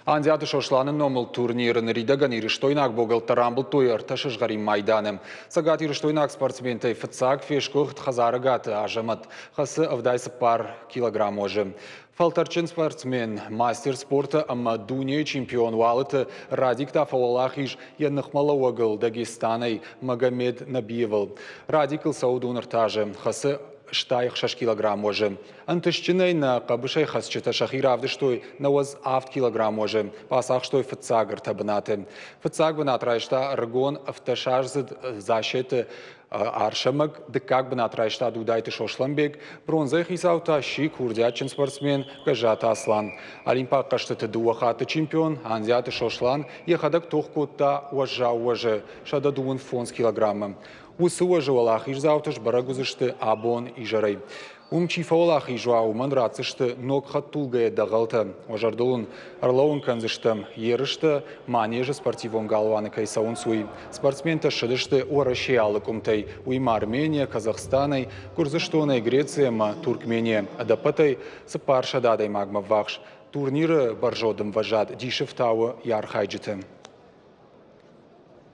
Анзиаты шошланы номыл турнирын ридаган ирыштойнак богыл тарамбыл туйыр ташышғари майданым. Сагат ирыштойнак спортсментай фыцак фешкухт хазарыгаты ажамат. Хасы авдайсы пар килограмм ожы. Фалтарчын спортсмен, мастер спорта, амма дуния чемпион валыты Радик Тафауалахиш яннықмала уагыл Дагестанай Магомед Набиевыл. Радикл Саудун ыртажы. Хасы штайх 6 килограмм ожы. Антышчынай на қабышай хасчыта шахир авдыштой на уаз 8 килограмм ожы. Пасах штой фыцагыр табынаты. Фыцаг бынат райшта ргон автошарзыд защиты аршамак дыкак бынат райшта дудайты шошланбек. Бронзай хисаута ши курдячын спортсмен Гажата Аслан. Олимпак каштыты дуахаты чемпион Анзиаты шошлан ехадак тохкутта уажа шада дуын фонс килограммы. Усы уажы валахиш заутыш барагузышты абон и жарай. Умчифа валахиш вауман рацышты ног хаттулгая дағалты. Ожардулын арлауын канзышты ерышты манежы спортивон галваны кайсаун суй. Спортсмен ташыдышты уараши алыкумтай. Уйма Армения, Казахстанай, Курзыштонай, Греция, Туркмения. Адапатай сыпарша дадай магма вахш. Турниры баржодым важат дишевтауы ярхайджыты.